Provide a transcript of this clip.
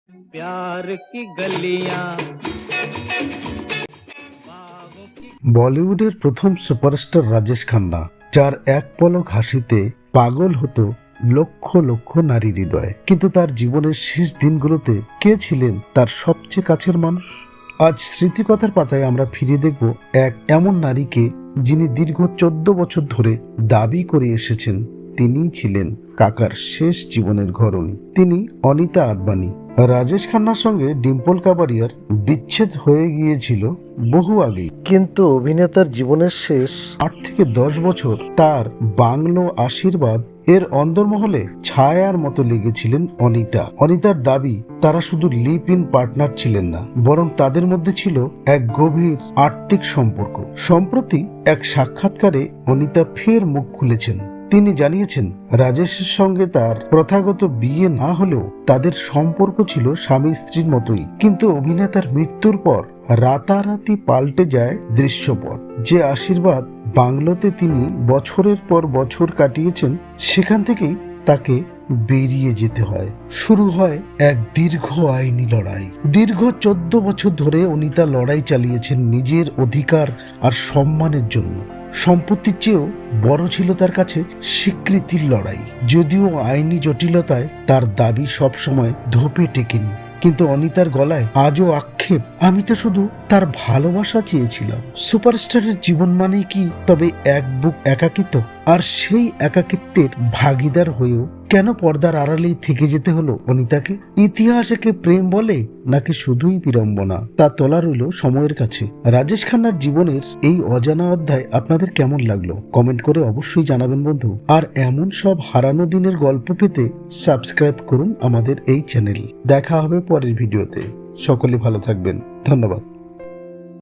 प्यार की गलियां। বলিউডের প্রথম সুপারস্টার রাজেশ খান্না, যার এক পলক হাসিতে পাগল হতো লক্ষ লক্ষ নারী হৃদয়। কিন্তু তার জীবনের শেষ দিনগুলোতে কে ছিলেন তার সবচেয়ে কাছের মানুষ? আজ স্মৃতিকথার পাতায় আমরা ফিরে দেখব এক এমন নারীকে, যিনি দীর্ঘ 14 বছর ধরে দাবি করে এসেছেন তিনিই ছিলেন কাকার শেষ জীবনের ঘরণী। তিনি অনিতা আডবাণী। রাজেশ খান্নার সঙ্গে ডিম্পল কাবাডিয়ার বিচ্ছেদ হয়ে গিয়েছিল বহু আগেই, কিন্তু অভিনেতার জীবনের শেষ 8 থেকে 10 বছর তার বাংলো আশীর্বাদ এর অন্দরমহলে ছায়ার মতো লেগেছিলেন অনিতার দাবি, তারা শুধু লিভ ইন পার্টনার ছিলেন না, বরং তাদের মধ্যে ছিল এক গভীর আত্মিক সম্পর্ক। সম্প্রতি এক সাক্ষাৎকারে অনিতা ফের মুখ খুলেছেন। তিনি জানিয়েছেন, রাজেশের সঙ্গে তার প্রথাগত বিয়ে না হলেও তাদের সম্পর্ক ছিল স্বামী স্ত্রীর মতোই। কিন্তু অভিনেতার মৃত্যুর পর রাতারাতি পাল্টে যায় দৃশ্যপট। যে আশীর্বাদ বাংলোতে তিনি বছরের পর বছর কাটিয়েছেন, সেখান থেকেই তাকে বেরিয়ে যেতে হয়। শুরু হয় এক দীর্ঘ আইনি লড়াই। দীর্ঘ 14 বছর ধরে অনিতা লড়াই চালিয়েছেন নিজের অধিকার আর সম্মানের জন্য। সম্পত্তির চেয়েও বড় ছিল তার কাছে স্বীকৃতির লড়াই। যদিও আইনি জটিলতায় তার দাবি সবসময় ধোপে টেকেনি, কিন্তু অনিতার গলায় আজও আক্ষেপ, আমি তো শুধু তার ভালোবাসা চেয়েছিলাম। সুপারস্টারের জীবন মানে কি তবে এক বুক একাকিত্ব? আর সেই একাকিত্বের ভাগিদার হয়েও কেন পর্দার আড়ালেই থেকে যেতে হলো অনিতাকে? ইতিহাস একে প্রেম বলে নাকি শুধুই বিড়ম্বনা, তা তোলা রইল সময়ের কাছে। রাজেশ খান্নার জীবনের এই অজানা অধ্যায় আপনাদের কেমন লাগলো কমেন্ট করে অবশ্যই জানাবেন বন্ধু। আর এমন সব হারানো দিনের গল্প পেতে সাবস্ক্রাইব করুন আমাদের এই চ্যানেল। দেখা হবে পরের ভিডিওতে। সকলে ভালো থাকবেন। ধন্যবাদ।